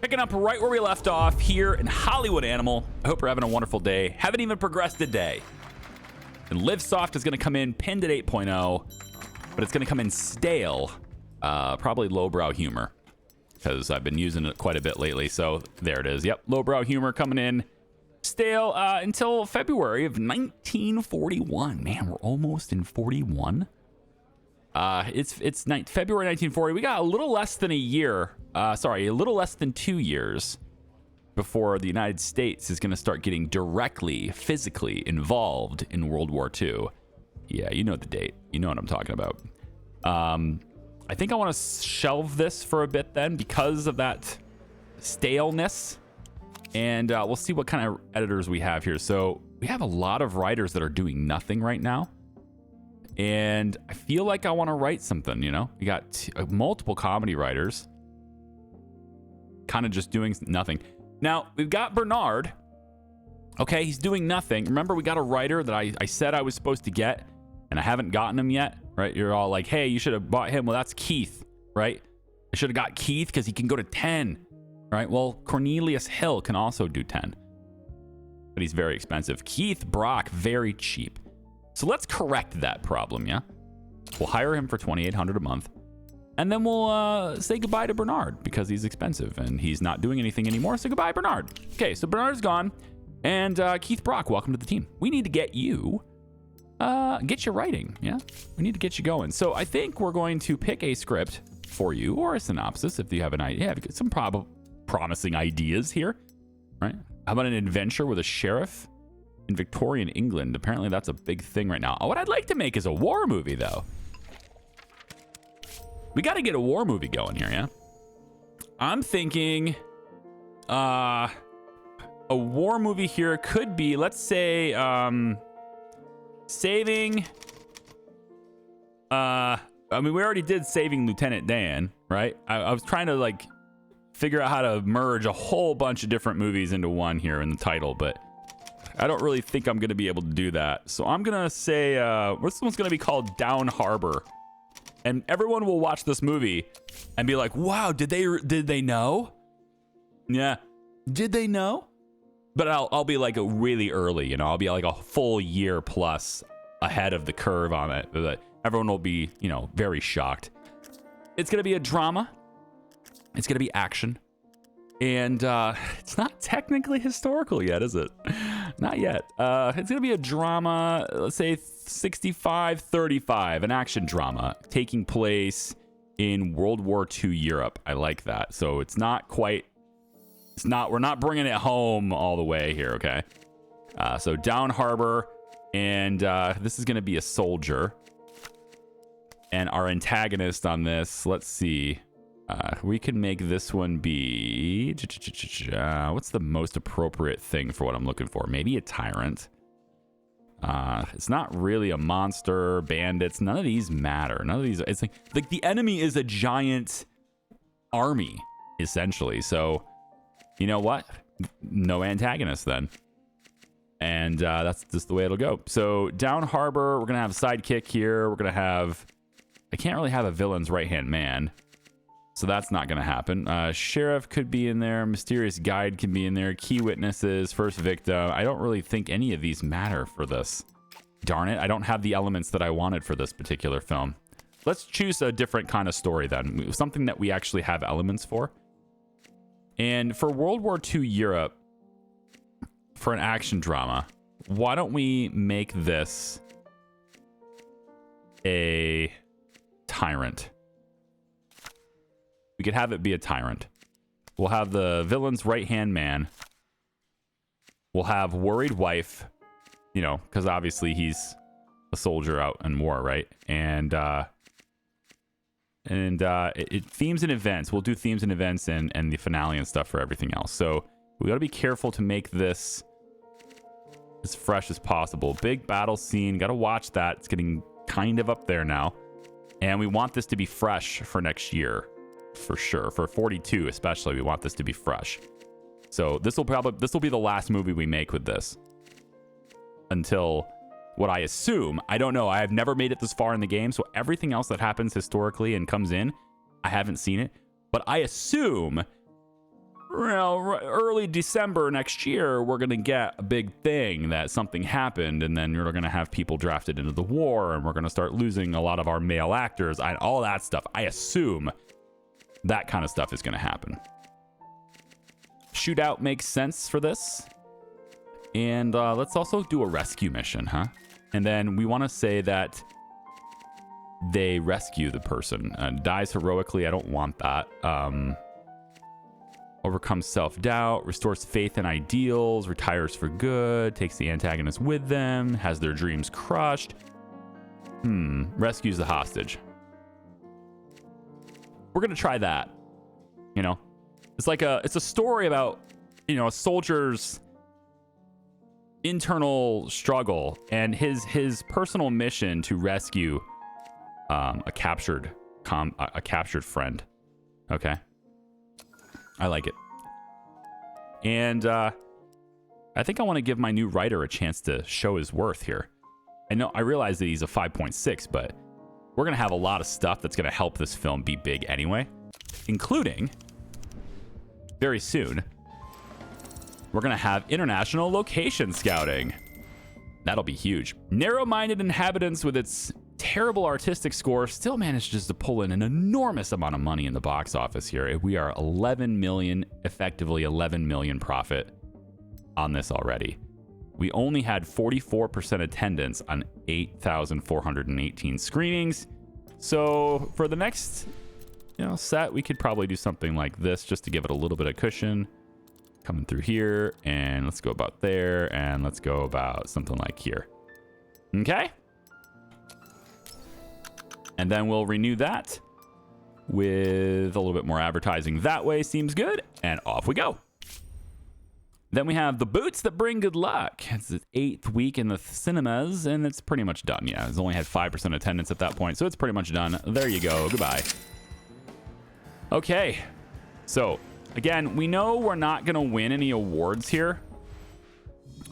Picking up right where we left off here in Hollywood Animal. I hope you're having a wonderful day. Haven't even progressed a day. And Live Soft is going to come in pinned at 8.0, but it's going to come in stale. Probably lowbrow humor, because I've been using it quite a bit lately. So there it is. Yep, lowbrow humor coming in stale until February of 1941. Man, we're almost in 41. It's February 1940. We got a little less than a year. A little less than 2 years before the United States is going to start getting directly, physically involved in World War II. Yeah, you know the date. You know what I'm talking about. I think I want to shelve this for a bit then because of that staleness. And we'll see what kind of editors we have here. So we have a lot of writers that are doing nothing right now. And I feel like I want to write something, you know? We got multiple comedy writers kind of just doing nothing. Now, we've got Bernard. Okay, he's doing nothing. Remember, we got a writer that I said I was supposed to get, and I haven't gotten him yet, right? You're all like, hey, you should have bought him. Well, that's Keith, right? I should have got Keith because he can go to 10, right? Well, Cornelius Hill can also do 10, but he's very expensive. Keith Brock, very cheap. So let's correct that problem, yeah? We'll hire him for $2,800 a month, and then we'll say goodbye to Bernard because he's expensive and he's not doing anything anymore. So goodbye, Bernard. Okay, so Bernard's gone, and Keith Brock, welcome to the team. We need to get you, get you writing, yeah? We need to get you going. So I think we're going to pick a script for you or a synopsis if you have an idea. Yeah, some promising ideas here, right? How about an adventure with a sheriff in Victorian England? Apparently that's a big thing right now. What I'd like to make is a war movie, though. We got to get a war movie going here, yeah? I'm thinking a war movie here could be, let's say, saving... I mean, we already did Saving Lieutenant Dan, right? I was trying to, like, figure out how to merge a whole bunch of different movies into one here in the title, but I don't really think I'm going to be able to do that. So I'm going to say, this one's going to be called Down Harbor. And everyone will watch this movie and be like, wow, did they know? Yeah. Did they know? But I'll be like really early, you know, I'll be like a full year plus ahead of the curve on it. But everyone will be, you know, very shocked. It's going to be a drama. It's going to be action. And it's not technically historical yet, is it? Not yet. It's going to be a drama, let's say 65-35, an action drama taking place in World War II Europe. I like that. So it's not quite, we're not bringing it home all the way here, okay? So Down Harbor, and this is going to be a soldier. And our antagonist on this, let's see. We can make this one be... what's the most appropriate thing for what I'm looking for? Maybe a tyrant. It's not really a monster, bandits. None of these matter. None of these... It's like the enemy is a giant army, essentially. So, you know what? No antagonist then. And that's just the way it'll go. So, Down Harbor, we're going to have a sidekick here. We're going to have... I can't really have a villain's right-hand man. So that's not going to happen. Sheriff could be in there. Mysterious guide can be in there. Key witnesses, first victim. I don't really think any of these matter for this. Darn it. I don't have the elements that I wanted for this particular film. Let's choose a different kind of story then. Something that we actually have elements for. And for World War II Europe, for an action drama, why don't we make this a tyrant? We could have it be a tyrant. We'll have the villain's right-hand man. We'll have worried wife, you know, because obviously he's a soldier out in war, right? And themes and events. We'll do themes and events and the finale and stuff for everything else. So we got to be careful to make this as fresh as possible. Big battle scene. Got to watch that. It's getting kind of up there now. And we want this to be fresh for next year. For sure. For 42 especially, we want this to be fresh. So this will be the last movie we make with this. Until what I assume, I don't know, I have never made it this far in the game, so everything else that happens historically and comes in, I haven't seen it. But I assume early December next year, we're going to get a big thing that something happened, and then you're going to have people drafted into the war, and we're going to start losing a lot of our male actors. All that stuff. I assume that kind of stuff is going to happen. Shootout makes sense for this. And let's also do a rescue mission, huh? And then we want to say that they rescue the person. Dies heroically. I don't want that. Overcomes self-doubt, restores faith in ideals, retires for good, takes the antagonist with them, has their dreams crushed. Rescues the hostage. We're gonna try that. You know, it's a story about, you know, a soldier's internal struggle and his personal mission to rescue a captured friend. Okay. I like it. And I think I want to give my new writer a chance to show his worth here. I realize that he's a 5.6, but we're going to have a lot of stuff that's going to help this film be big anyway, including very soon, we're going to have international location scouting. That'll be huge. Narrow-minded Inhabitants, with its terrible artistic score, still manages to pull in an enormous amount of money in the box office here. We are 11 million, effectively 11 million profit on this already. We only had 44% attendance on 8,418 screenings. So for the next, set, we could probably do something like this just to give it a little bit of cushion. Coming through here, and let's go about there, and let's go about something like here. Okay? And then we'll renew that with a little bit more advertising that way. Seems good. And off we go. Then we have The Boots That Bring Good Luck. It's the 8th week in the cinemas, and it's pretty much done. Yeah, it's only had 5% attendance at that point, so it's pretty much done. There you go. Goodbye. Okay. So, again, we know we're not going to win any awards here,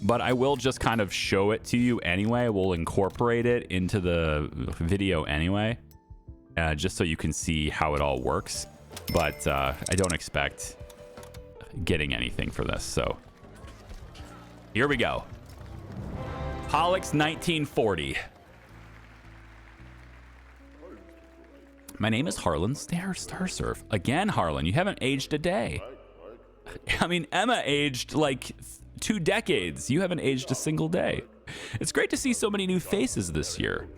but I will just kind of show it to you anyway. We'll incorporate it into the video anyway, just so you can see how it all works. But I don't expect getting anything for this. So here we go. Pollux 1940. My name is Harlan Starsurf. Again, Harlan, you haven't aged a day. I mean, Emma aged like 2 decades. You haven't aged a single day. It's great to see so many new faces this year.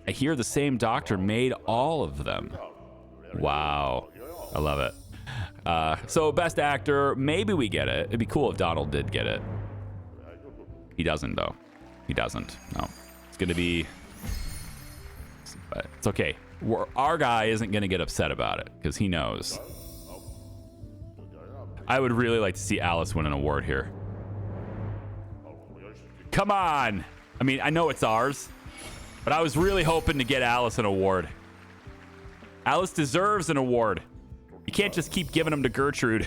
I hear the same doctor made all of them. Wow. I love it. So best actor, maybe we get it. It'd be cool if Donald did get it. He doesn't, though. He doesn't. No. It's going to be... But it's okay. Our guy isn't going to get upset about it because he knows. I would really like to see Alice win an award here. Come on. I mean, I know it's ours, but I was really hoping to get Alice an award. Alice deserves an award. You can't just keep giving them to Gertrude.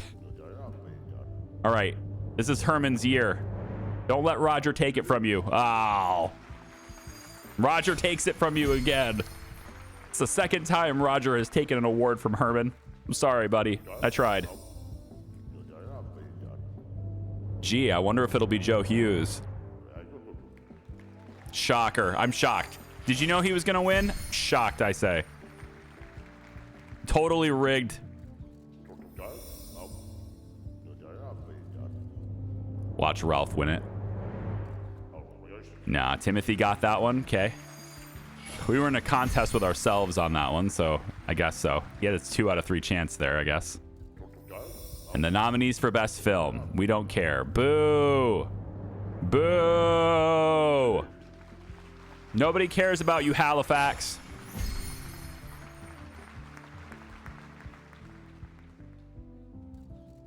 All right. This is Herman's year. Don't let Roger take it from you. Oh. Roger takes it from you again. It's the second time Roger has taken an award from Herman. I'm sorry, buddy. I tried. Gee, I wonder if it'll be Joe Hughes. Shocker. I'm shocked. Did you know he was going to win? Shocked, I say. Totally rigged. Watch Ralph win it. Nah, Timothy got that one. Okay. We were in a contest with ourselves on that one, so I guess so. He had a 2 out of 3 chance there, I guess. And the nominees for Best Film. We don't care. Boo! Boo! Nobody cares about you, Halifax.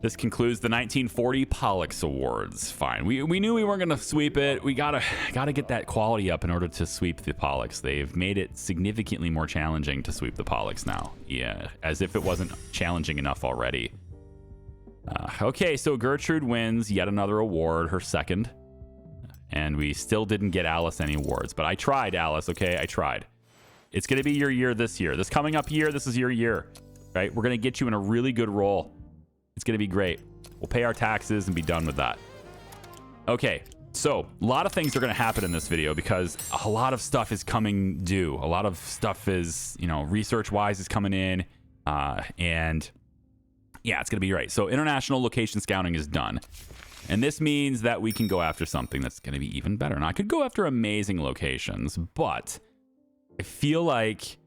This concludes the 1940 Pollux Awards. Fine. We knew we weren't going to sweep it. We gotta get that quality up in order to sweep the Pollux. They've made it significantly more challenging to sweep the Pollux now. Yeah, as if it wasn't challenging enough already. Okay, so Gertrude wins yet another award, her second. And we still didn't get Alice any awards. But I tried, Alice, okay? I tried. It's going to be your year this year. This coming up year, this is your year. Right? We're going to get you in a really good role. It's going to be great. We'll pay our taxes and be done with that. Okay, so a lot of things are going to happen in this video because a lot of stuff is coming due. A lot of stuff is, you know, research-wise is coming in. And yeah, it's going to be great. So international location scouting is done. And this means that we can go after something that's going to be even better. Now, I could go after amazing locations, but I feel like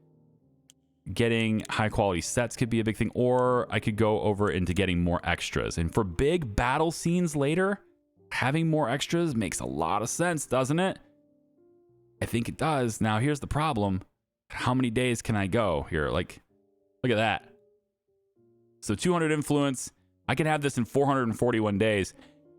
getting high-quality sets could be a big thing, or I could go over into getting more extras. And for big battle scenes later, having more extras makes a lot of sense, doesn't it? I think it does. Now, here's the problem. How many days can I go here? Like, look at that. So 200 influence. I can have this in 441 days.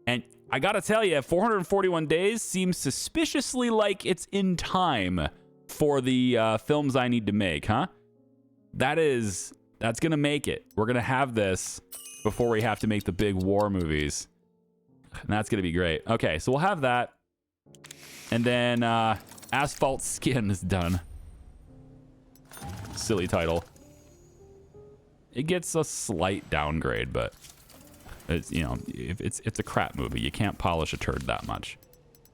And I got to tell you, 441 days seems suspiciously like it's in time for the films I need to make, huh? That's going to make it. We're going to have this before we have to make the big war movies. And that's going to be great. Okay, so we'll have that. And then Asphalt Skin is done. Silly title. It gets a slight downgrade, but it's, you know, it's a crap movie. You can't polish a turd that much.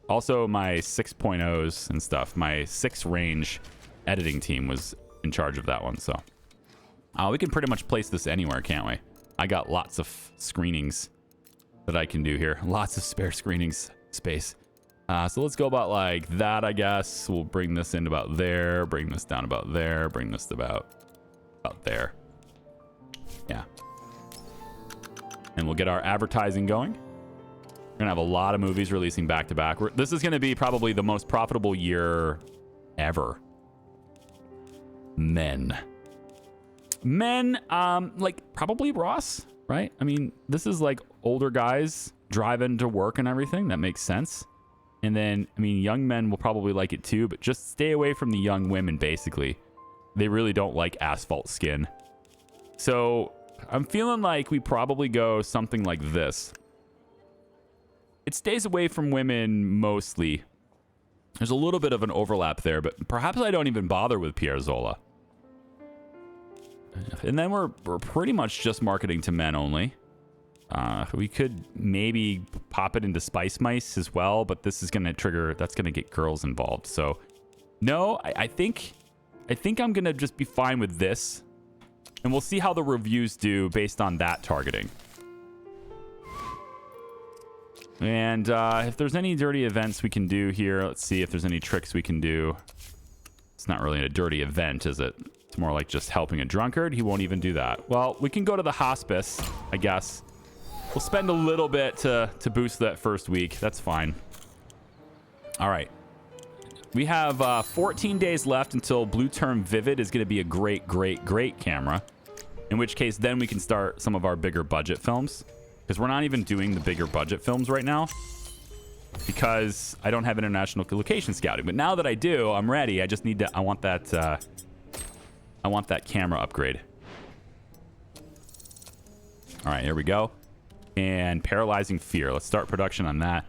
Also, my 6.0s and stuff, my 6-range editing team was in charge of that one, so we can pretty much place this anywhere, can't we? I got lots of screenings that I can do here. Lots of spare screenings space. So let's go about like that, I guess. We'll bring this in about there, bring this down about there, bring this about there. Yeah. And we'll get our advertising going. We're gonna have a lot of movies releasing back to back. This is gonna be probably the most profitable year ever. Men, like probably Ross, right? I mean, this is like older guys driving to work and everything. That makes sense. And then, I mean, young men will probably like it too, but just stay away from the young women, basically. They really don't like Asphalt Skin. So I'm feeling like we probably go something like this. It stays away from women mostly. There's a little bit of an overlap there, but perhaps I don't even bother with Pierre Zola. And then we're pretty much just marketing to men only. We could maybe pop it into Spice Mice as well, but this is going to trigger, that's going to get girls involved. So no, I think I'm going to just be fine with this. And we'll see how the reviews do based on that targeting. And if there's any dirty events we can do here, let's see if there's any tricks we can do. It's not really a dirty event, is it? It's more like just helping a drunkard. He won't even do that. Well, we can go to the hospice, I guess. We'll spend a little bit to boost that first week. That's fine. All right. We have 14 days left until Blue Term Vivid is going to be a great camera. In which case, then we can start some of our bigger budget films. Because we're not even doing the bigger budget films right now. Because I don't have international location scouting. But now that I do, I'm ready. I just need to... I want that camera upgrade. All right, here we go. And Paralyzing Fear. Let's start production on that.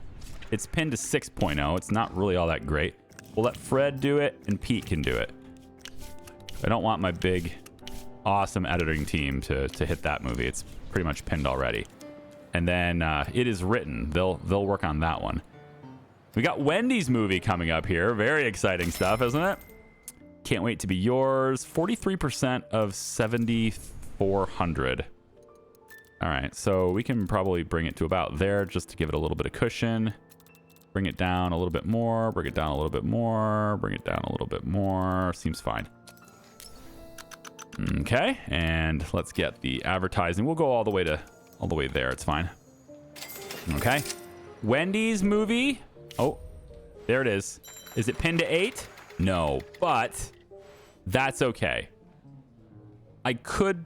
It's pinned to 6.0. It's not really all that great. We'll let Fred do it, and Pete can do it. I don't want my big, awesome editing team to hit that movie. It's pretty much pinned already. And then It Is Written. They'll work on that one. We got Wendy's movie coming up here. Very exciting stuff, isn't it? Can't Wait to Be Yours. 43% of 7,400. All right, so we can probably bring it to about there just to give it a little bit of cushion. Bring it down a little bit more, bring it down a little bit more, bring it down a little bit more. Seems fine. Okay, and let's get the advertising. We'll go all the way there. It's fine. Okay. Wendy's movie. Oh, there it is. Is it pinned to 8? No, but that's okay. I could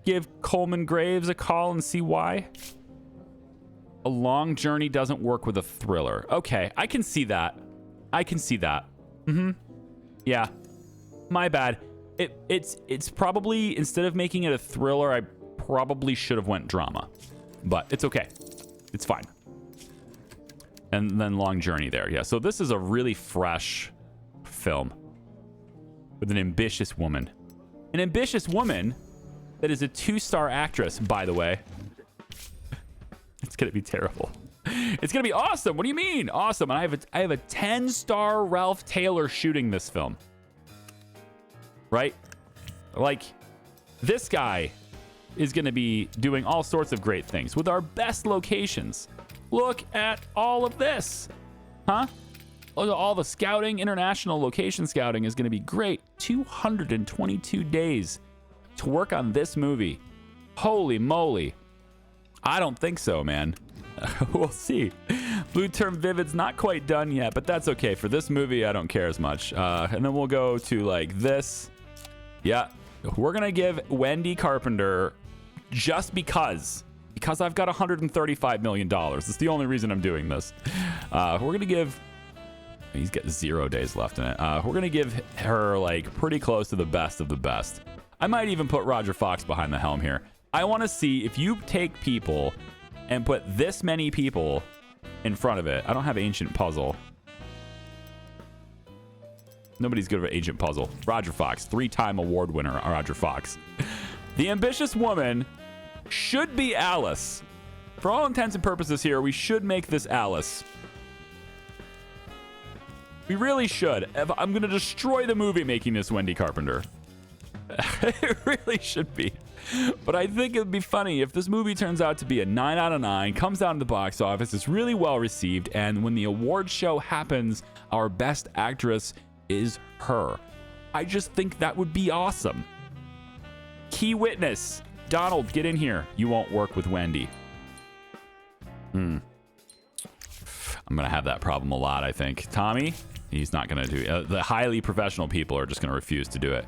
give Coleman Graves a call and see why. A long journey doesn't work with a thriller. Okay, I can see that. Yeah, my bad. It's probably, instead of making it a thriller, I probably should have went drama, but it's okay. It's fine. And then long journey there. Yeah, so this is a really fresh film with an ambitious woman. An ambitious woman that is a 2-star actress, by the way. It's going to be terrible. It's going to be awesome. What do you mean? Awesome. And I have a 10-star Ralph Taylor shooting this film. Right? Like, this guy is going to be doing all sorts of great things with our best locations. Look at all of this. Huh? All the scouting, international location scouting is going to be great. 222 days to work on this movie. Holy moly. I don't think so, man. We'll see. Blue Term Vivid's not quite done yet, but that's okay. For this movie, I don't care as much. And then we'll go to like this. Yeah. We're going to give Wendy Carpenter just because I've got $135 million. It's the only reason I'm doing this. We're going to give... He's got 0 days left in it. We're going to give her like pretty close to the best of the best. I might even put Roger Fox behind the helm here. I want to see if you take people and put this many people in front of it. I don't have Ancient Puzzle. Nobody's good at Ancient Puzzle. Roger Fox, 3-time award winner, Roger Fox. The Ambitious Woman should be Alice. For all intents and purposes here, we should make this Alice. We really should. I'm going to destroy the movie making this Wendy Carpenter. It really should be. But I think it would be funny if this movie turns out to be a 9 out of 9, comes out in the box office, is really well received, and when the award show happens, our best actress is her. I just think that would be awesome. Key witness. Donald, get in here. You won't work with Wendy. I'm going to have that problem a lot, I think. Tommy, he's not going to do it. The highly professional people are just going to refuse to do it.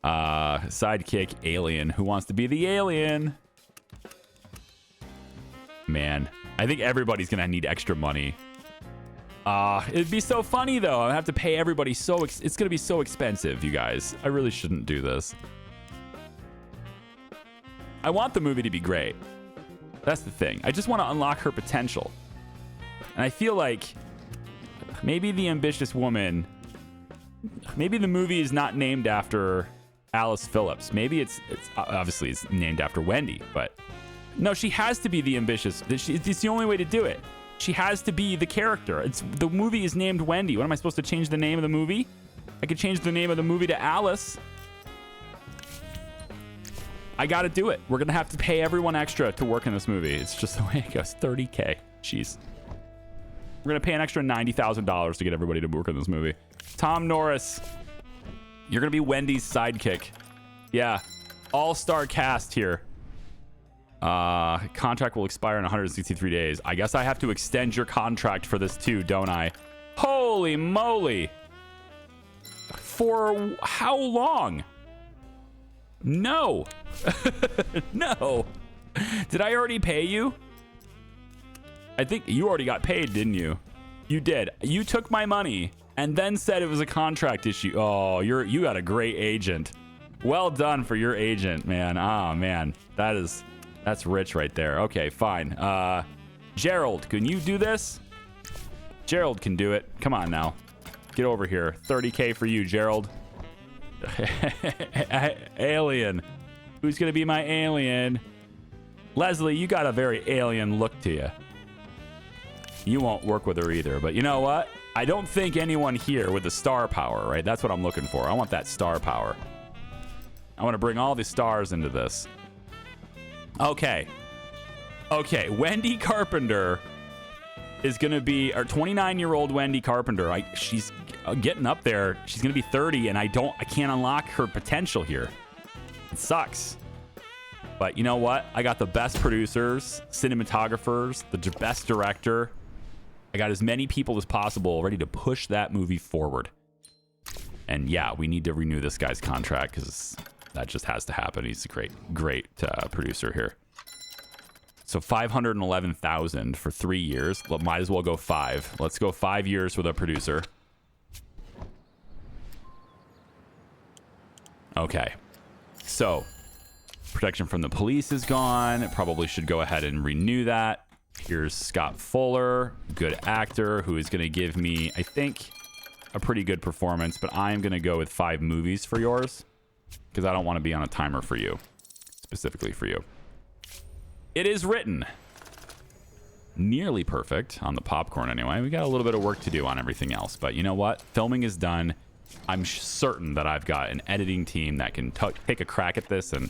Sidekick, alien. Who wants to be the alien? Man, I think everybody's going to need extra money. It'd be so funny, though. I have to pay everybody it's going to be so expensive, you guys. I really shouldn't do this. I want the movie to be great. That's the thing. I just want to unlock her potential. And I feel like maybe The Ambitious Woman, maybe the movie is not named after Alice Phillips. Maybe it's obviously it's named after Wendy, but no, she has to be the ambitious. It's the only way to do it. She has to be the character. The movie is named Wendy. What am I supposed to change the name of the movie? I could change the name of the movie to Alice. I got to do it. We're going to have to pay everyone extra to work in this movie. It's just the way it goes. $30K. Jeez. We're going to pay an extra $90,000 to get everybody to work in this movie. Tom Norris, you're going to be Wendy's sidekick. Yeah. All-star cast here. Contract will expire in 163 days. I guess I have to extend your contract for this too, don't I? Holy moly. For how long? No. No. Did I already pay you? I think you already got paid, didn't you? You did. You took my money and then said it was a contract issue. Oh, you got a great agent. Well done for your agent, man. Oh, man. That's rich right there. Okay, fine. Gerald, can you do this? Gerald can do it. Come on now. Get over here. $30K for you, Gerald. Alien. Who's going to be my alien? Leslie, you got a very alien look to you. You won't work with her either. But you know what? I don't think anyone here with the star power, right? That's what I'm looking for. I want that star power. I want to bring all the stars into this. Okay. Okay. Wendy Carpenter is going to be our 29-year-old Wendy Carpenter. She's getting up there. She's going to be 30, and I can't unlock her potential here. It sucks. But you know what? I got the best producers, cinematographers, the best director. I got as many people as possible ready to push that movie forward. And yeah, we need to renew this guy's contract because that just has to happen. He's a great producer here. So $511,000 for 3 years. Well, might as well go 5. Let's go 5 years with a producer. Okay. So protection from the police is gone. Probably should go ahead and renew that. Here's Scott Fuller, good actor, who is going to give me, I think, a pretty good performance. But I'm going to go with 5 movies for yours because I don't want to be on a timer for you, specifically for you. It is written. nearly perfect on the popcorn anyway. We got a little bit of work to do on everything else, but you know what? Filming is done. I'm certain that I've got an editing team that can take a crack at this and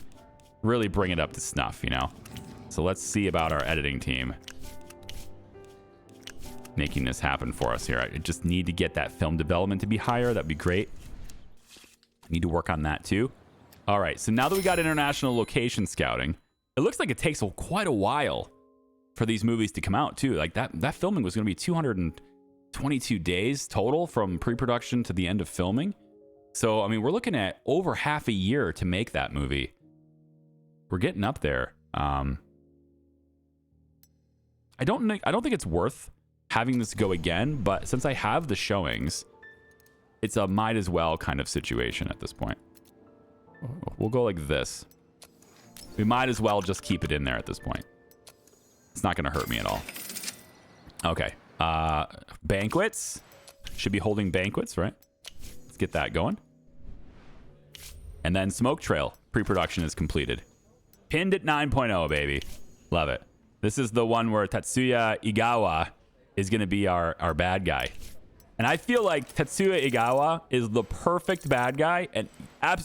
really bring it up to snuff, you know? So let's see about our editing team making this happen for us here. I just need to get that film development to be higher. That'd be great. I need to work on that too. All right, so now that we got international location scouting, it looks like it takes quite a while for these movies to come out too. Like that filming was going to be 222 days total from pre-production to the end of filming. So, I mean, we're looking at over half a year to make that movie. We're getting up there. I don't think it's worth having this go again, but since I have the showings, it's a might as well kind of situation at this point. We'll go like this. We might as well just keep it in there at this point. It's not going to hurt me at all. Okay. Banquets. Should be holding banquets, right? Let's get that going. And then Smoke Trail. Pre-production is completed. Pinned at 9.0, baby. Love it. This is the one where Tetsuya Igawa is going to be our bad guy. And I feel like Tetsuya Igawa is the perfect bad guy. And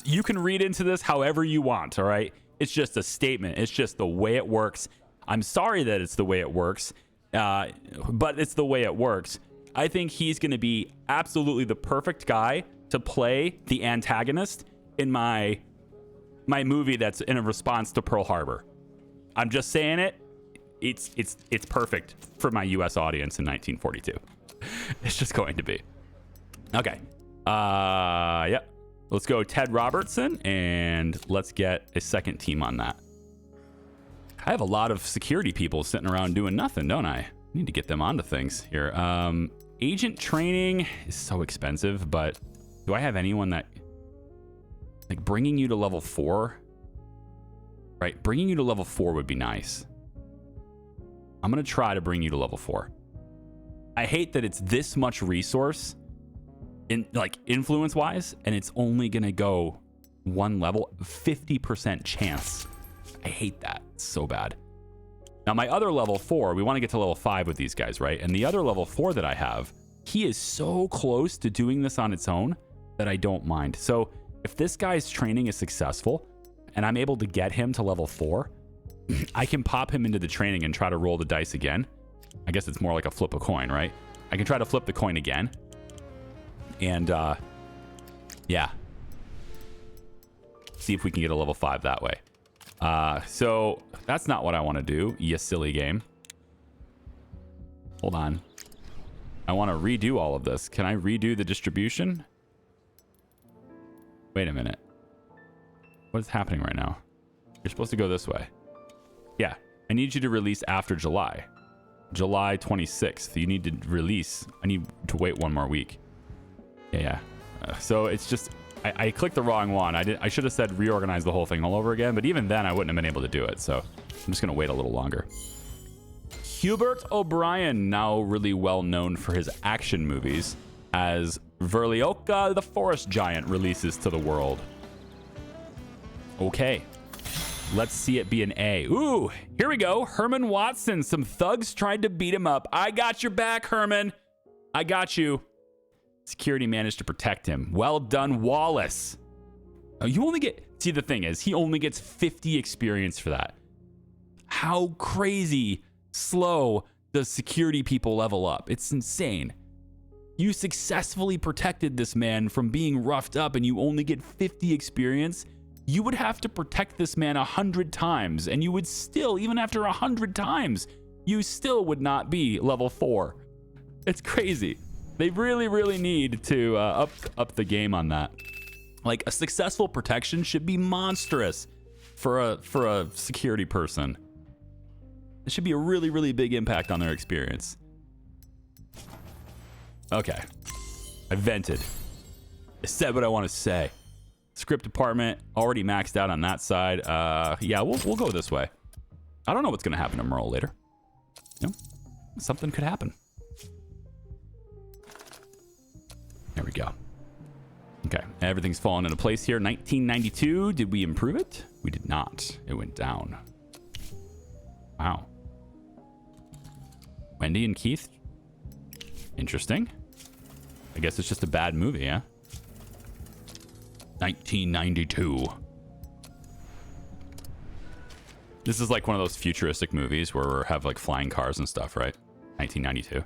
you can read into this however you want, all right? It's just a statement. It's just the way it works. I'm sorry that it's the way it works, but it's the way it works. I think he's going to be absolutely the perfect guy to play the antagonist in my movie that's in a response to Pearl Harbor. I'm just saying it. It's perfect for my U.S. audience in 1942. It's just going to be. Okay. Yep. Let's go Ted Robertson, and let's get a second team on that. I have a lot of security people sitting around doing nothing, don't I? Need to get them onto things here. Agent training is so expensive, but do I have anyone that... Like, bringing you to level 4? Right, bringing you to level 4 would be nice. I'm going to try to bring you to level 4. I hate that it's this much resource, influence-wise, and it's only going to go one level, 50% chance. I hate that. It's so bad. Now, my other level 4, we want to get to level 5 with these guys, right? And the other level 4 that I have, he is so close to doing this on its own that I don't mind. So if this guy's training is successful and I'm able to get him to level 4, I can pop him into the training and try to roll the dice again. I guess it's more like a flip a coin, right? I can try to flip the coin again. And, yeah. See if we can get a level 5 that way. So that's not what I want to do, you silly game. Hold on. I want to redo all of this. Can I redo the distribution? Wait a minute. What is happening right now? You're supposed to go this way. Yeah. I need you to release after July. July 26th. You need to release. I need to wait one more week. Yeah. So it's just... I clicked the wrong one. I should have said reorganize the whole thing all over again, but even then I wouldn't have been able to do it. So I'm just going to wait a little longer. Hubert O'Brien, now really well known for his action movies, as Verlioka the Forest Giant releases to the world. Okay. Let's see it be an A. Ooh, here we go. Herman Watson. Some thugs tried to beat him up. I got your back, Herman. I got you. Security managed to protect him. Well done, Wallace. Oh, you only get... See, the thing is, he only gets 50 experience for that. How crazy slow does security people level up? It's insane. You successfully protected this man from being roughed up and you only get 50 experience? You would have to protect this man 100 times, and you would still, even after 100 times, you still would not be level 4. It's crazy. They really, really need to up the game on that. Like, a successful protection should be monstrous for a security person. It should be a really, really big impact on their experience. Okay. I vented. I said what I want to say. Script department already maxed out on that side. Yeah, we'll go this way. I don't know what's going to happen to Merle later. You know, something could happen. There we go. Okay, everything's fallen into place here. 1992, did we improve it? We did not. It went down. Wow. Wendy and Keith. Interesting. I guess it's just a bad movie, yeah? 1992. This is like one of those futuristic movies where we have like flying cars and stuff, right? 1992.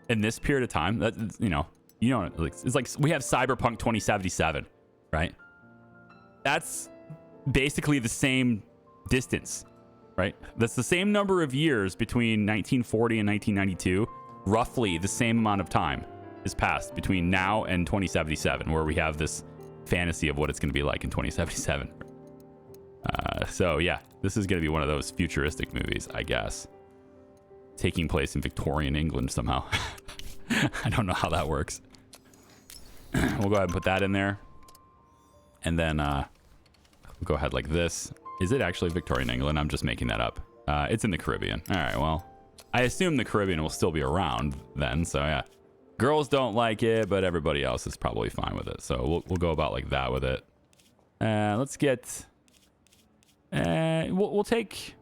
In this period of time, that you know, it's like we have Cyberpunk 2077, right? That's basically the same distance, right? That's the same number of years between 1940 and 1992. Roughly the same amount of time has passed between now and 2077, where we have this fantasy of what it's going to be like in 2077. So yeah, this is going to be one of those futuristic movies, I guess, taking place in Victorian England somehow. I don't know how that works. We'll go ahead and put that in there, and then we'll go ahead like this. Is it actually Victorian England? I'm just making that up. It's in the Caribbean. All right, well, I assume the Caribbean will still be around then, so yeah. Girls don't like it, but everybody else is probably fine with it. So we'll go about like that with it. Let's get. We'll take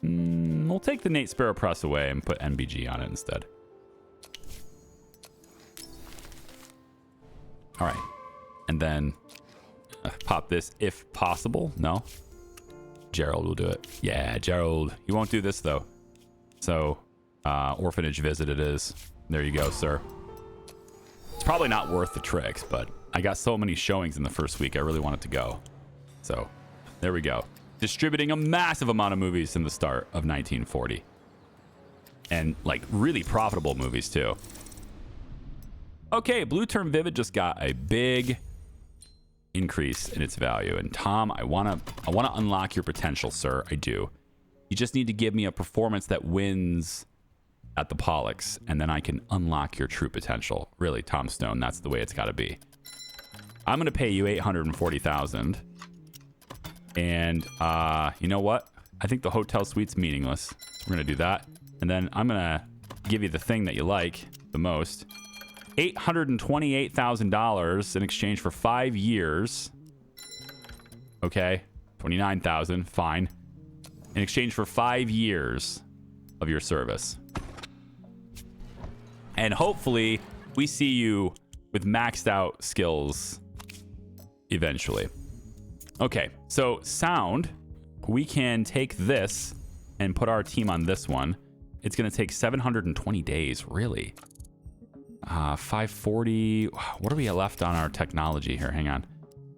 the Nate Sparrow press away and put NBG on it instead. All right, and then pop this if possible. No, Gerald will do it. Yeah, Gerald. He won't do this though. So, orphanage visit it is. There you go, sir. It's probably not worth the tricks, but I got so many showings in the first week, I really want it to go. So, there we go. Distributing a massive amount of movies in the start of 1940. And, like, really profitable movies, too. Okay, Blue Term Vivid just got a big increase in its value. And, Tom, I want to unlock your potential, sir. I do. You just need to give me a performance that wins at the Pollux, and then I can unlock your true potential. Really, Tom Stone, that's the way it's got to be. I'm going to pay you $840,000. And you know what? I think the hotel suite's meaningless. So we're going to do that. And then I'm going to give you the thing that you like the most. $828,000 in exchange for 5 years. Okay. $29,000. Fine. In exchange for 5 years of your service. And hopefully we see you with maxed out skills eventually. Okay, so sound, we can take this and put our team on this one. It's going to take 720 days, really. 540. What are we left on our technology here? Hang on.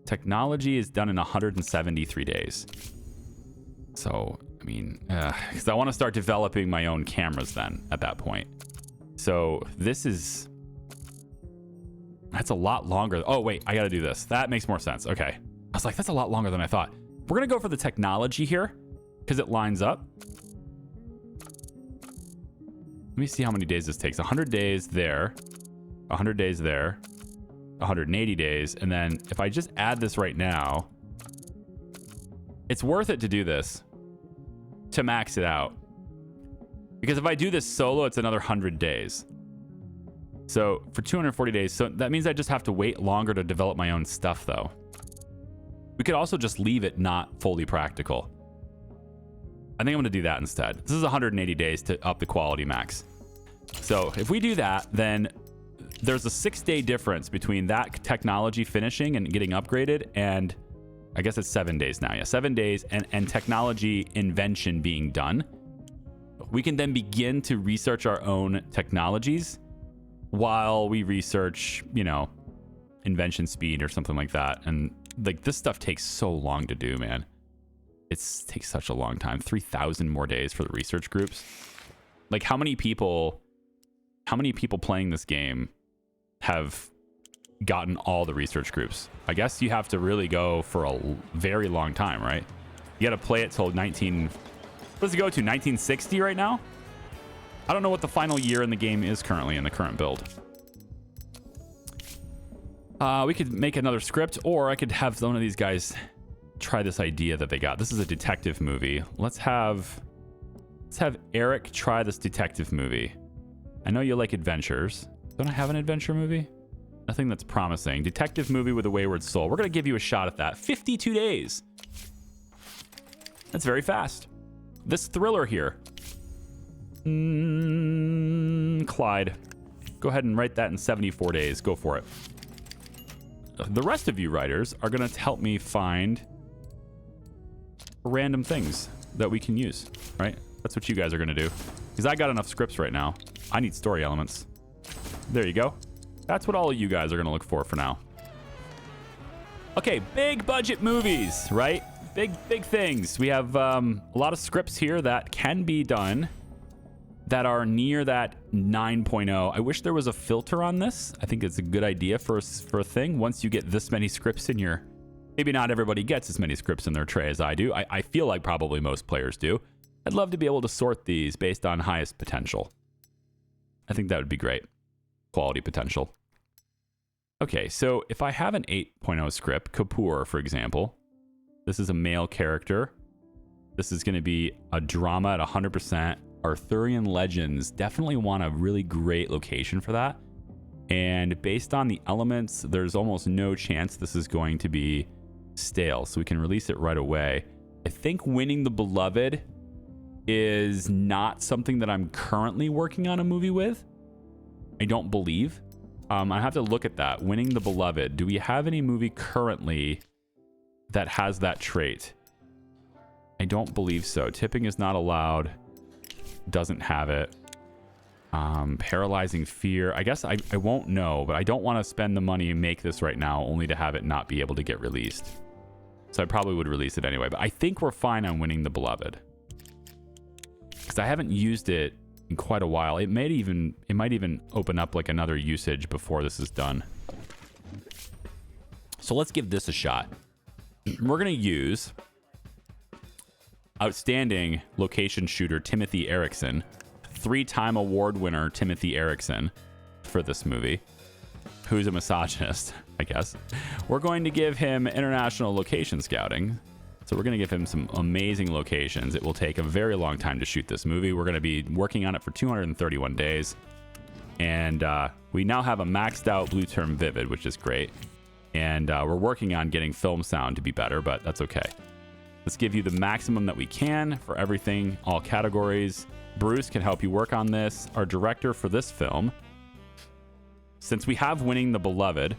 Technology is done in 173 days. So, I mean, because I want to start developing my own cameras then at that point. So this is, that's a lot longer. Oh, wait, I got to do this. That makes more sense. Okay. I was like, that's a lot longer than I thought. We're going to go for the technology here because it lines up. Let me see how many days this takes. 100 days there, 100 days there, 180 days. And then if I just add this right now, it's worth it to do this to max it out. Because if I do this solo, it's another 100 days. So for 240 days, so that means I just have to wait longer to develop my own stuff though. We could also just leave it not fully practical. I think I'm going to do that instead. This is 180 days to up the quality max. So if we do that, then there's a 6-day difference between that technology finishing and getting upgraded, and I guess it's 7 days now. Yeah, 7 days and technology invention being done. We can then begin to research our own technologies while we research, you know, invention speed or something like that. And like this stuff takes so long to do, man. It takes such a long time. 3,000 more days for the research groups. Like how many people playing this game have gotten all the research groups? I guess you have to really go for a very long time, right? You got to play it till what does it go to? 1960 right now? I don't know what the final year in the game is currently in the current build. We could make another script, or I could have one of these guys try this idea that they got. This is a detective movie. Let's have Eric try this detective movie. I know you like adventures. Don't I have an adventure movie? Nothing that's promising. Detective movie with a wayward soul. We're going to give you a shot at that. 52 days. That's very fast. This thriller here. Clyde. Go ahead and write that in 74 days. Go for it. The rest of you writers are going to help me find random things that we can use, right? That's what you guys are going to do. Because I got enough scripts right now. I need story elements. There you go. That's what all of you guys are going to look for now. Okay, big budget movies, right? Big things. We have a lot of scripts here that can be done that are near that 9.0. I wish there was a filter on this. I think it's a good idea for a thing. Once you get this many scripts in your... Maybe not everybody gets as many scripts in their tray as I do. I feel like probably most players do. I'd love to be able to sort these based on highest potential. I think that would be great. Quality potential. Okay, so if I have an 8.0 script, Kapoor, for example, this is a male character. This is going to be a drama at 100%. Arthurian Legends definitely want a really great location for that. And based on the elements, there's almost no chance this is going to be stale. So we can release it right away. I think Winning the Beloved is not something that I'm currently working on a movie with. I don't believe. I have to look at that. Winning the Beloved. Do we have any movie currently that has that trait? I don't believe so. Tipping is not allowed. Doesn't have it. Paralyzing Fear. I guess I won't know, but I don't want to spend the money and make this right now only to have it not be able to get released. So I probably would release it anyway, but I think we're fine on Winning the Beloved. Because I haven't used it in quite a while. It might even open up like another usage before this is done. So let's give this a shot. We're going to use outstanding location shooter Timothy Erickson, 3-time award winner Timothy Erickson for this movie, who's a misogynist, I guess. We're going to give him international location scouting. So we're going to give him some amazing locations. It will take a very long time to shoot this movie. We're going to be working on it for 231 days. And we now have a maxed out Blue Term Vivid, which is great. And we're working on getting film sound to be better, but that's okay. Let's give you the maximum that we can for everything, all categories. Bruce can help you work on this. Our director for this film. Since we have Winning the Beloved,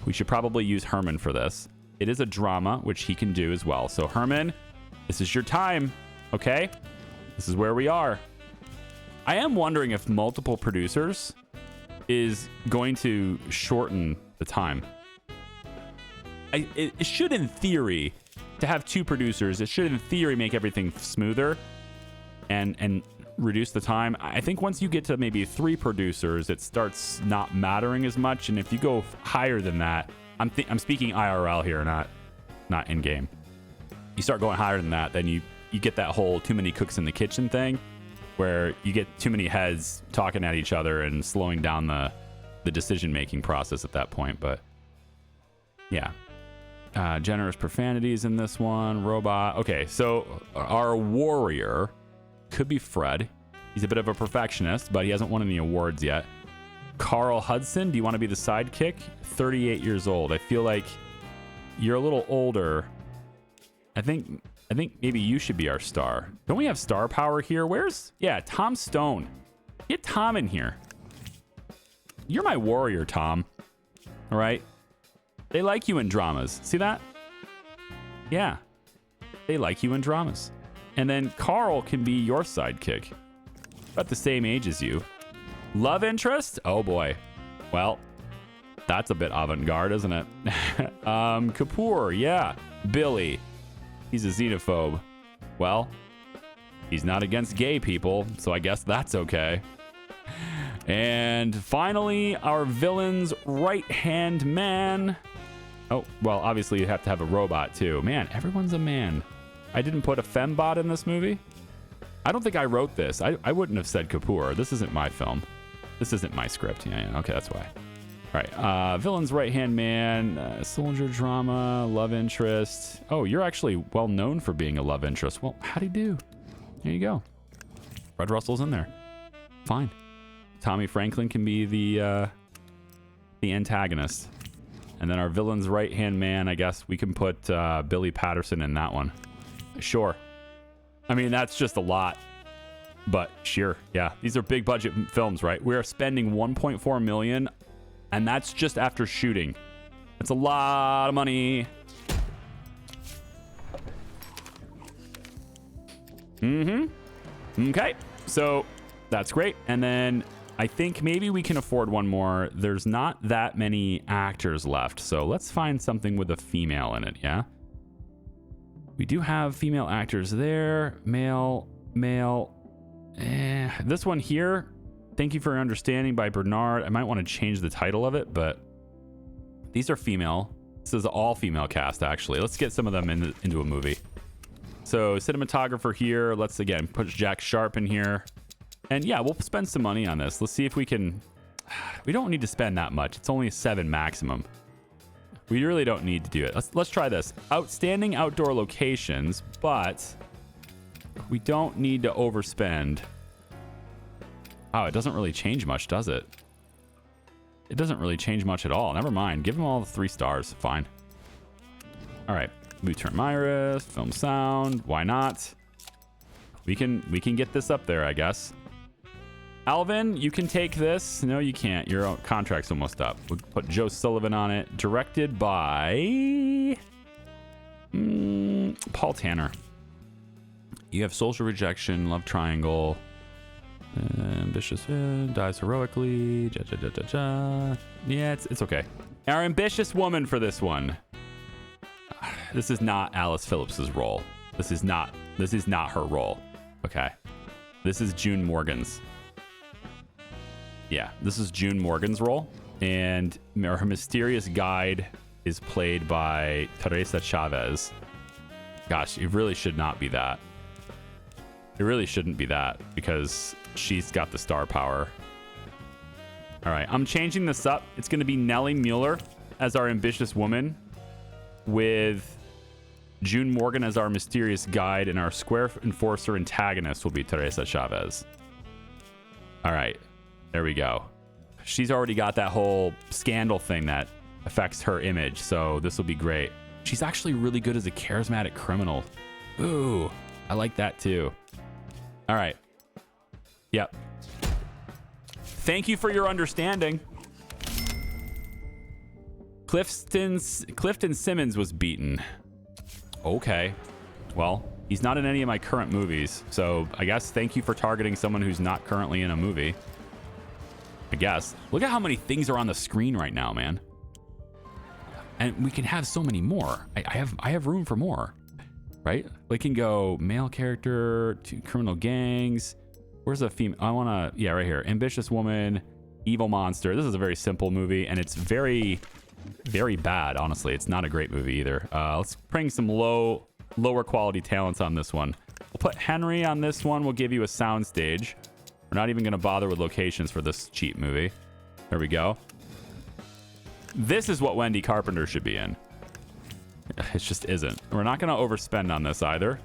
we should probably use Herman for this. It is a drama, which he can do as well. So Herman, this is your time, okay? This is where we are. I am wondering if multiple producers is going to shorten the time. It should, in theory, to have 2 producers, it should, in theory, make everything smoother and reduce the time. I think once you get to maybe 3 producers, it starts not mattering as much. And if you go higher than that, I'm speaking IRL here, not in game. You start going higher than that, then you get that whole too many cooks in the kitchen thing, where you get too many heads talking at each other and slowing down the decision making process at that point. But yeah, generous profanities in this one. Robot. Okay, so our warrior could be Fred. He's a bit of a perfectionist, but he hasn't won any awards yet. Carl Hudson, do you want to be the sidekick? 38 years old. I feel like you're a little older. I think maybe you should be our star. Don't we have star power here? Yeah, Tom Stone. Get Tom in here. You're my warrior, Tom. All right? They like you in dramas. See that? Yeah. They like you in dramas. And then Carl can be your sidekick. About the same age as you. Love interest? Oh boy. Well, that's a bit avant-garde, isn't it? Kapoor, yeah. Billy. He's a xenophobe. Well, he's not against gay people, so I guess that's okay. And finally, our villain's right-hand man. Oh, well, obviously you have to have a robot too. Man, everyone's a man. I didn't put a fembot in this movie. I don't think I wrote this. I wouldn't have said Kapoor. This isn't my film. This isn't my script. Yeah, okay, that's why. All right, villain's right-hand man, soldier drama, love interest. Oh, you're actually well known for being a love interest. Well, how'd he do? There you go. Fred Russell's in there. Fine. Tommy Franklin can be the antagonist. And then our villain's right-hand man, I guess we can put Billy Patterson in that one. Sure. I mean, that's just a lot. But sure, yeah, these are big budget films, right? We are spending 1.4 million, and that's just after shooting. That's a lot of money. Okay, so that's great. And then I think maybe we can afford one more. There's not that many actors left, so let's find something with a female in it, yeah? We do have female actors there. Male. This one here, Thank You for Your Understanding by Bernard. I might want to change the title of it, but these are female. This is all female cast, actually. Let's get some of them into a movie. So cinematographer here. Let's, again, put Jack Sharp in here. And yeah, we'll spend some money on this. Let's see if we can... We don't need to spend that much. It's only 7 maximum. We really don't need to do it. Let's try this. Outstanding outdoor locations, but we don't need to overspend. Oh, it doesn't really change much, does it? It doesn't really change much at all. Never mind. Give them all the 3 stars. Fine. All right. Mutant Myris, film sound. Why not? We can get this up there, I guess. Alvin, you can take this. No, you can't. Your contract's almost up. We'll put Joe Sullivan on it. Directed by Paul Tanner. You have Social Rejection, Love Triangle, Ambitious, Dies Heroically. Yeah, it's okay. Our ambitious woman for this one. This is not Alice Phillips's role. This is not her role. Okay. This is June Morgan's. Yeah, this is June Morgan's role, and her mysterious guide is played by Teresa Chavez. Gosh, it really should not be that. It really shouldn't be that, because she's got the star power. All right, I'm changing this up. It's going to be Nellie Mueller as our ambitious woman, with June Morgan as our mysterious guide, and our square enforcer antagonist will be Teresa Chavez. All right. There we go. She's already got that whole scandal thing that affects her image, so this will be great. She's actually really good as a charismatic criminal. Ooh, I like that too. All right. Yep. Thank You for Your Understanding. Clifton Simmons was beaten. Okay. Well, he's not in any of my current movies, so I guess thank you for targeting someone who's not currently in a movie. I guess. Look at how many things are on the screen right now, man. And we can have so many more. I have room for more, right? We can go male character to criminal gangs. Where's a female? I want to, yeah, right here. Ambitious woman, evil monster. This is a very simple movie, and it's very, very bad, honestly. It's not a great movie either. Let's bring some lower quality talents on this one. We'll put Henry on this one. We'll give you a soundstage. We're not even going to bother with locations for this cheap movie. There we go. This is what Wendy Carpenter should be in. It just isn't. We're not going to overspend on this either.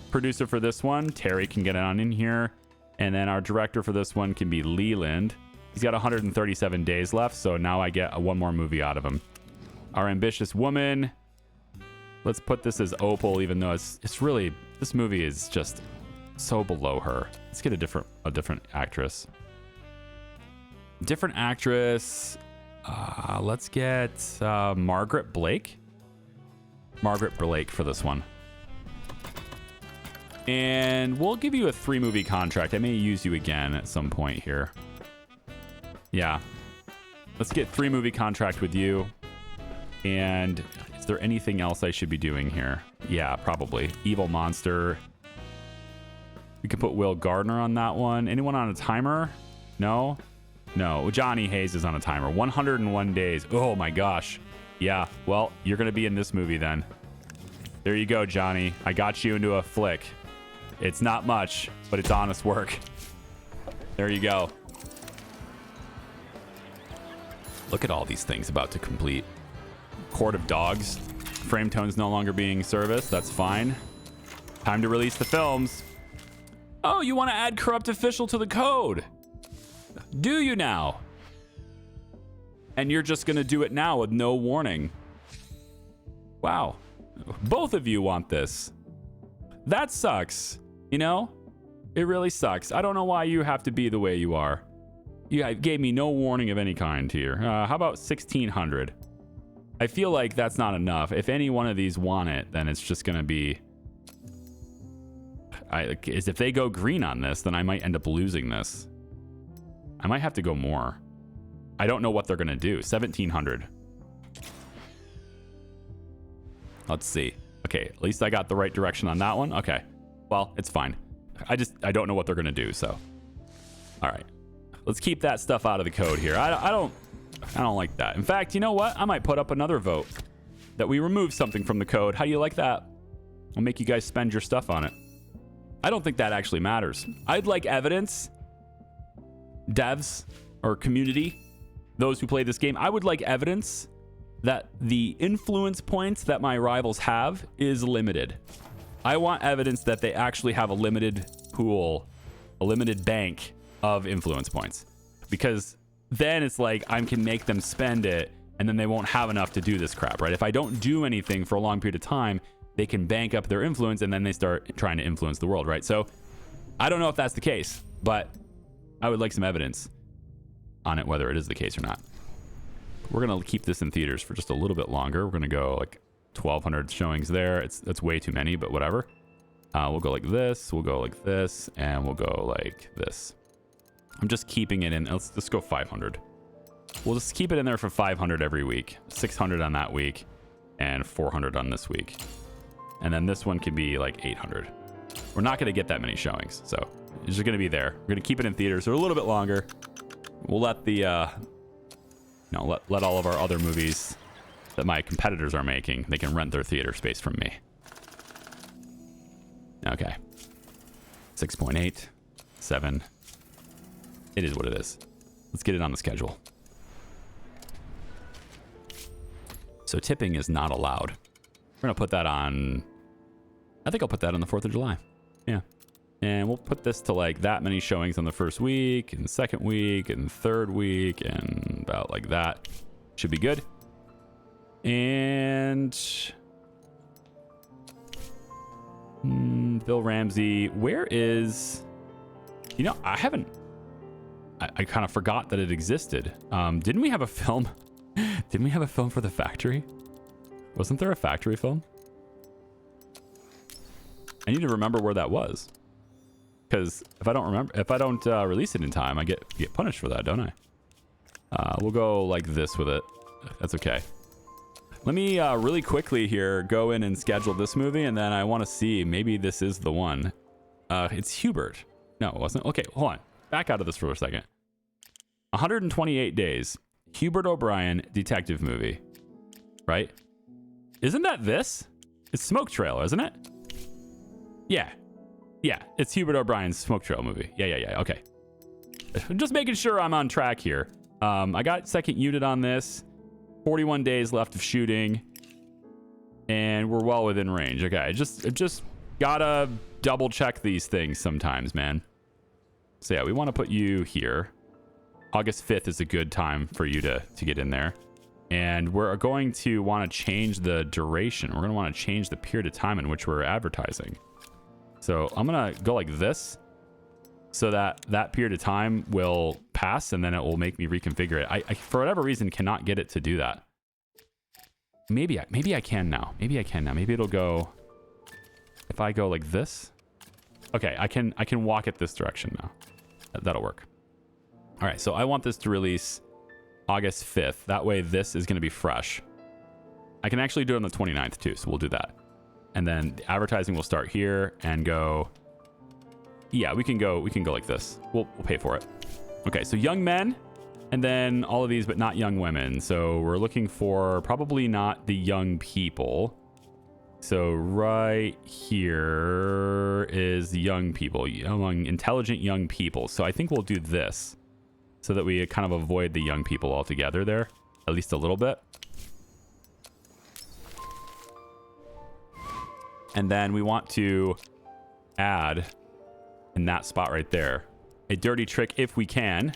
Producer for this one, Terry can get on in here. And then our director for this one can be Leland. He's got 137 days left, so now I get one more movie out of him. Our ambitious woman. Let's put this as Opal, even though it's really, this movie is just so below her. Let's get a different actress. Different actress. Let's get Margaret Blake. Margaret Blake for this one. And we'll give you a 3-movie contract. I may use you again at some point here. Yeah. Let's get 3-movie contract with you. And is there anything else I should be doing here? Yeah, probably. Evil monster. We can put Will Gardner on that one. Anyone on a timer? No? No. Johnny Hayes is on a timer. 101 days. Oh my gosh. Yeah. Well, you're going to be in this movie then. There you go, Johnny. I got you into a flick. It's not much, but it's honest work. There you go. Look at all these things about to complete. Court of Dogs. Frame tone's no longer being serviced. That's fine. Time to release the films. Oh, you want to add corrupt official to the code? Do you now? And you're just going to do it now with no warning. Wow. Both of you want this. That sucks. You know? It really sucks. I don't know why you have to be the way you are. You gave me no warning of any kind here. How about 1,600? I feel like that's not enough. If any one of these want it, then it's just going to be... if they go green on this, then I might end up losing this. I might have to go more. I don't know what they're going to do. 1,700. Let's see. Okay, at least I got the right direction on that one. Okay. Well, it's fine. I don't know what they're going to do, so. All right. Let's keep that stuff out of the code here. I don't like that. In fact, you know what? I might put up another vote that we remove something from the code. How do you like that? I'll make you guys spend your stuff on it. I don't think that actually matters. I'd like evidence, devs or community, those who play this game. I would like evidence that the influence points that my rivals have is limited. I want evidence that they actually have a limited pool, a limited bank of influence points, because then it's like I can make them spend it and then they won't have enough to do this crap, right? If I don't do anything for a long period of time, they can bank up their influence and then they start trying to influence the world, right? So I don't know if that's the case, but I would like some evidence on it, whether it is the case or not. We're going to keep this in theaters for just a little bit longer. We're going to go like 1,200 showings there. That's way too many, but whatever. We'll go like this. We'll go like this. And we'll go like this. I'm just keeping it in. Let's go 500. We'll just keep it in there for 500 every week. 600 on that week. And 400 on this week. And then this one could be like 800. We're not going to get that many showings. So it's just going to be there. We're going to keep it in theaters for a little bit longer. We'll let the... let all of our other movies that my competitors are making, they can rent their theater space from me. Okay. 6.8, 7. It is what it is. Let's get it on the schedule. So tipping is not allowed. We're going to put that on... I think I'll put that on the 4th of July. Yeah. And we'll put this to like that many showings on the first week and second week and third week and about like that. Should be good. And Bill Ramsey, where is... You know, I kind of forgot that it existed. Didn't we have a film? Didn't we have a film for The Factory? Wasn't there a Factory film? I need to remember where that was. Because if I don't release it in time, I get punished for that, don't I? We'll go like this with it. That's okay. Let me really quickly here go in and schedule this movie, and then I want to see maybe this is the one. It's Hubert. No, it wasn't. Okay, hold on. Back out of this for a second. 128 days. Hubert O'Brien detective movie. Right? Isn't that this? It's Smoke Trail, isn't it? Yeah. Yeah, it's Hubert O'Brien's Smoke Trail movie. Yeah. Okay. Just making sure I'm on track here. I got second unit on this. 41 days left of shooting. And we're well within range. Okay, just gotta double check these things sometimes, man. So yeah, we want to put you here. August 5th is a good time for you to get in there. And we're going to want to change the duration. We're going to want to change the period of time in which we're advertising. So I'm going to go like this so that that period of time will pass and then it will make me reconfigure it. I for whatever reason, cannot get it to do that. Maybe I can now. Maybe it'll go... If I go like this... Okay, I can walk it this direction now. That'll work. All right, so I want this to release August 5th. That way this is going to be fresh. I can actually do it on the 29th too, so we'll do that. And then the advertising will start here and go... Yeah, we can go like this. We'll pay for it. Okay, so young men, and then all of these, but not young women. So we're looking for probably not the young people. So right here is the young people, among intelligent young people. So I think we'll do this so that we kind of avoid the young people altogether there, at least a little bit. And then we want to add in that spot right there a dirty trick if we can.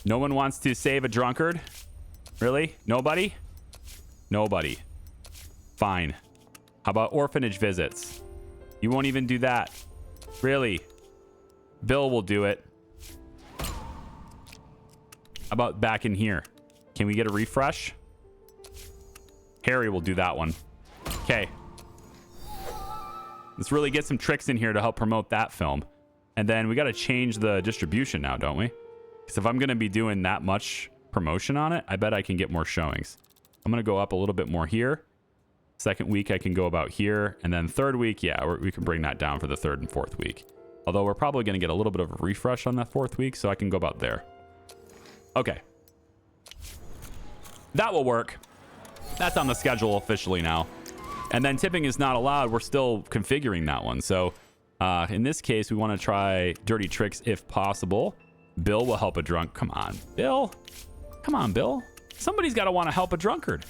No one wants to save a drunkard? Really? Nobody? Nobody. Fine. How about orphanage visits? You won't even do that. Really? Bill will do it. How about back in here? Can we get a refresh? Harry will do that one. Okay. Let's really get some tricks in here to help promote that film. And then we got to change the distribution now, don't we? Because if I'm going to be doing that much promotion on it, I bet I can get more showings. I'm going to go up a little bit more here. Second week, I can go about here. And then third week, yeah, we can bring that down for the third and fourth week. Although we're probably going to get a little bit of a refresh on that fourth week, so I can go about there. Okay. That will work. That's on the schedule officially now. And then tipping is not allowed. We're still configuring that one. So in this case, we want to try dirty tricks if possible. Bill will help a drunk. Come on, Bill. Come on, Bill. Somebody's got to want to help a drunkard.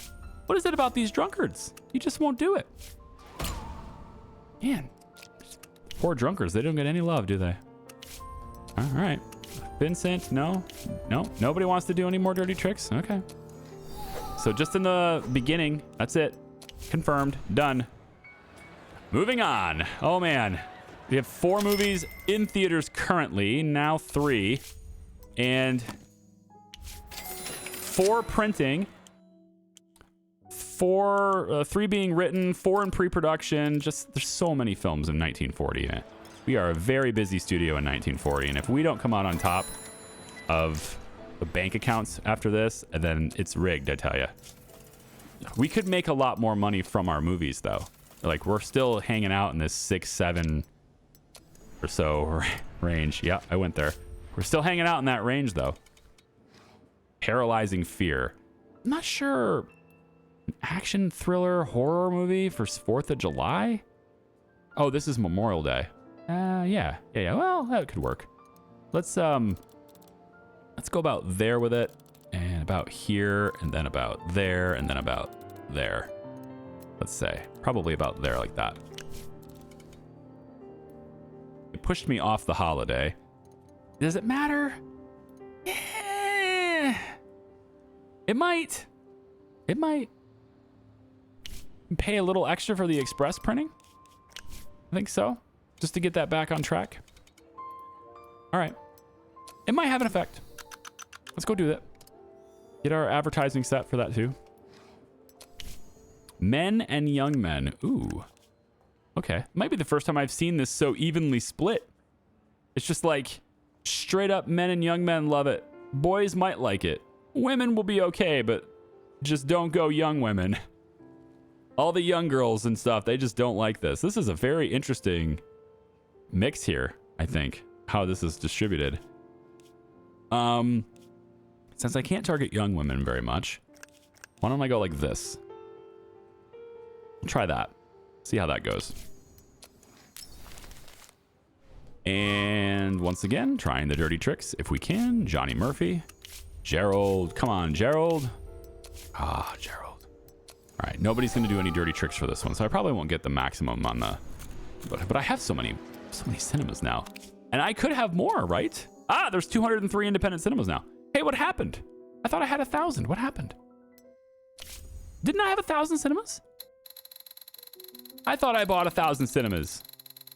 What is it about these drunkards? You just won't do it. Man, poor drunkards. They don't get any love, do they? All right. Vincent, no. Nobody wants to do any more dirty tricks? Okay. So just in the beginning, that's it. Confirmed. Done. Moving on. Oh, man. We have 4 movies in theaters currently. Now 3. And 4 printing. 3 being written. 4 in pre-production. Just, there's so many films in 1940 in it. We are a very busy studio in 1940. And if we don't come out on top of the bank accounts after this, and then it's rigged, I tell you. We could make a lot more money from our movies, though. Like, we're still hanging out in this 6, 7 or so range. Yeah, I went there. We're still hanging out in that range, though. Paralyzing Fear. I'm not sure. An action thriller horror movie for 4th of July? Oh, this is Memorial Day. Yeah. Well, that could work. Let's go about there with it, and about here, and then about there, and then about there. Let's say probably about there, like that. It pushed me off the holiday. Does it matter? Yeah. It might. Pay a little extra for the express printing. I think so, just to get that back on track. All right. It might have an effect. Let's go do that. Get our advertising set for that too. Men and Young Men. Ooh. Okay. Might be the first time I've seen this so evenly split. It's just like straight up men and young men love it. Boys might like it. Women will be okay, but just don't go young women. All the young girls and stuff, they just don't like this. This is a very interesting mix here, I think, how this is distributed. Since I can't target young women very much, why don't I go like this? I'll try that. See how that goes. And once again, trying the dirty tricks if we can. Johnny Murphy. Gerald. Come on, Gerald. Ah, Gerald. All right, nobody's going to do any dirty tricks for this one, so I probably won't get the maximum on the... But I have so many cinemas now. And I could have more, right? Ah, there's 203 independent cinemas now. Hey, what happened? I thought I had 1,000. What happened? Didn't I have 1,000 cinemas? I thought I bought 1,000 cinemas.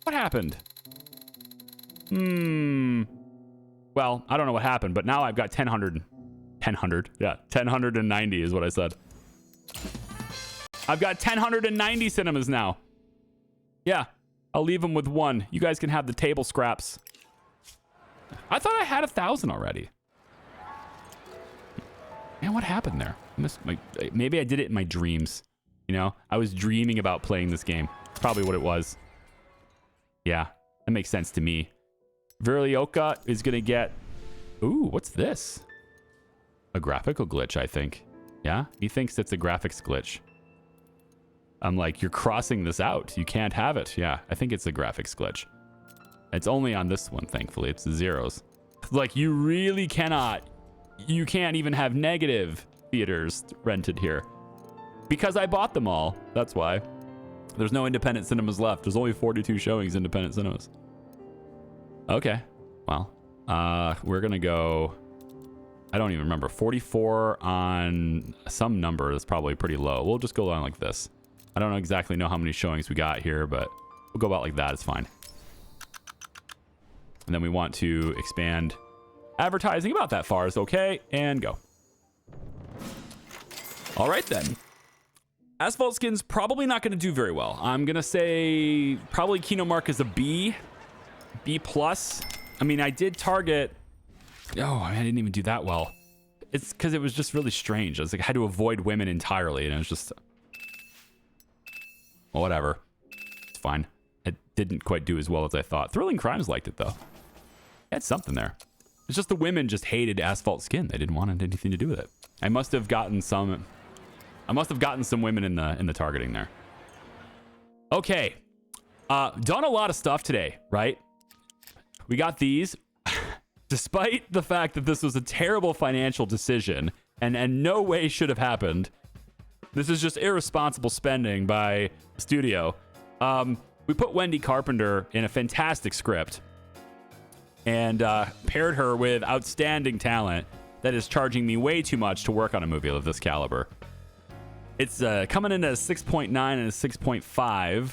What happened? Well, I don't know what happened, but now I've got 1,000. 1,000. Yeah, 1,090 is what I said. I've got 1,090 cinemas now. Yeah, I'll leave them with 1. You guys can have the table scraps. I thought I had 1,000 already. Man, what happened there? Maybe I did it in my dreams. You know, I was dreaming about playing this game. That's probably what it was. Yeah, that makes sense to me. Virlioka is going to get... Ooh, what's this? A graphical glitch, I think. Yeah, he thinks it's a graphics glitch. I'm like, you're crossing this out. You can't have it. Yeah, I think it's a graphics glitch. It's only on this one, thankfully. It's the zeros. Like, you really cannot. You can't even have negative theaters rented here. Because I bought them all. That's why. There's no independent cinemas left. There's only 42 showings independent cinemas. Okay. Well, we're going to go... I don't even remember. 44 on some number is probably pretty low. We'll just go on like this. I don't exactly know how many showings we got here, but we'll go about like that. It's fine. And then we want to expand advertising about that far is okay. And go. All right, then. Asphalt skin's probably not going to do very well. I'm going to say probably Kino mark is a B. B+. I mean, I did target... Oh, I didn't even do that well. It's because it was just really strange. I was like, I had to avoid women entirely, and it was just... Well, whatever. It's fine. It didn't quite do as well as I thought. Thrilling Crimes liked it, though. It had something there. It's just the women just hated Asphalt skin. They didn't want anything to do with it. I must have gotten some women in the targeting there. Okay. Done a lot of stuff today, right? We got these. Despite the fact that this was a terrible financial decision and no way should have happened. This is just irresponsible spending by the studio. We put Wendy Carpenter in a fantastic script and paired her with outstanding talent that is charging me way too much to work on a movie of this caliber. It's coming in at a 6.9 and a 6.5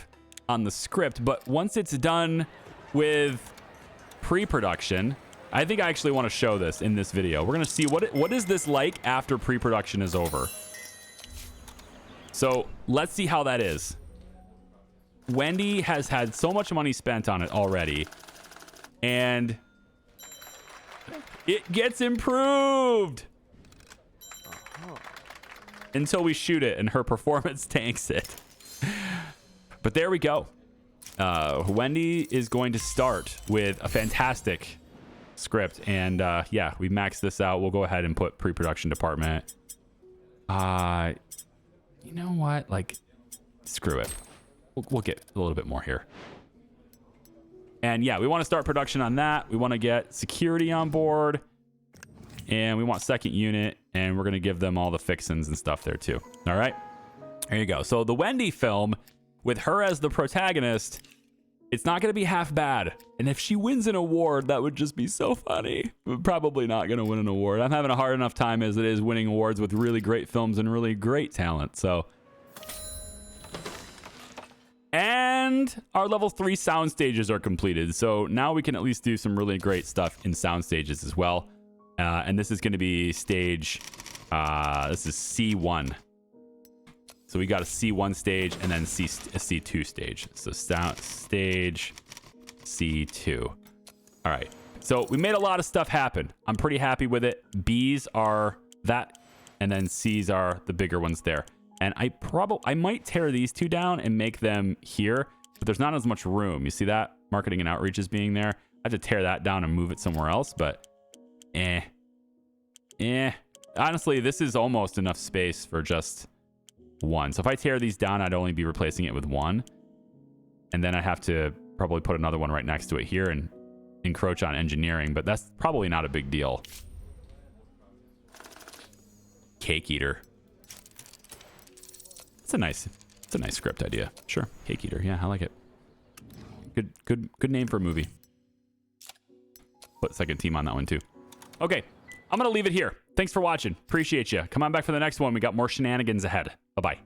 on the script, but once it's done with pre-production, I think I actually want to show this in this video. We're going to see what is this like after pre-production is over. So let's see how that is. Wendy has had so much money spent on it already, and it gets improved until we shoot it and her performance tanks it. But there we go. Wendy is going to start with a fantastic script, and yeah, we maxed this out. We'll go ahead and put pre-production department. You know what? Like, screw it. We'll get a little bit more here. And yeah, we want to start production on that. We want to get security on board, and we want second unit, and we're going to give them all the fixins and stuff there too. All right, there you go. So the Wendy film with her as the protagonist, it's not going to be half bad. And if she wins an award, that would just be so funny. We're probably not going to win an award. I'm having a hard enough time as it is winning awards with really great films and really great talent. So, and our level 3 sound stages are completed. So now we can at least do some really great stuff in sound stages as well. And this is going to be stage, this is C1. So we got a C1 stage and then a C2 stage. So sound stage C2. All right. So we made a lot of stuff happen. I'm pretty happy with it. B's are that, and then C's are the bigger ones there. And I might tear these two down and make them here, but there's not as much room. You see that? Marketing and outreach is being there. I have to tear that down and move it somewhere else, but honestly, this is almost enough space for just one. So if I tear these down, I'd only be replacing it with one, and then I have to probably put another one right next to it here and encroach on engineering, but that's probably not a big deal. Cake eater. It's a nice script idea. Sure. Cake eater. Yeah, I like it. Good name for a movie. Put second team on that one too. Okay, I'm gonna leave it here. Thanks for watching. Appreciate you. Come on back for the next one. We got more shenanigans ahead. Bye-bye.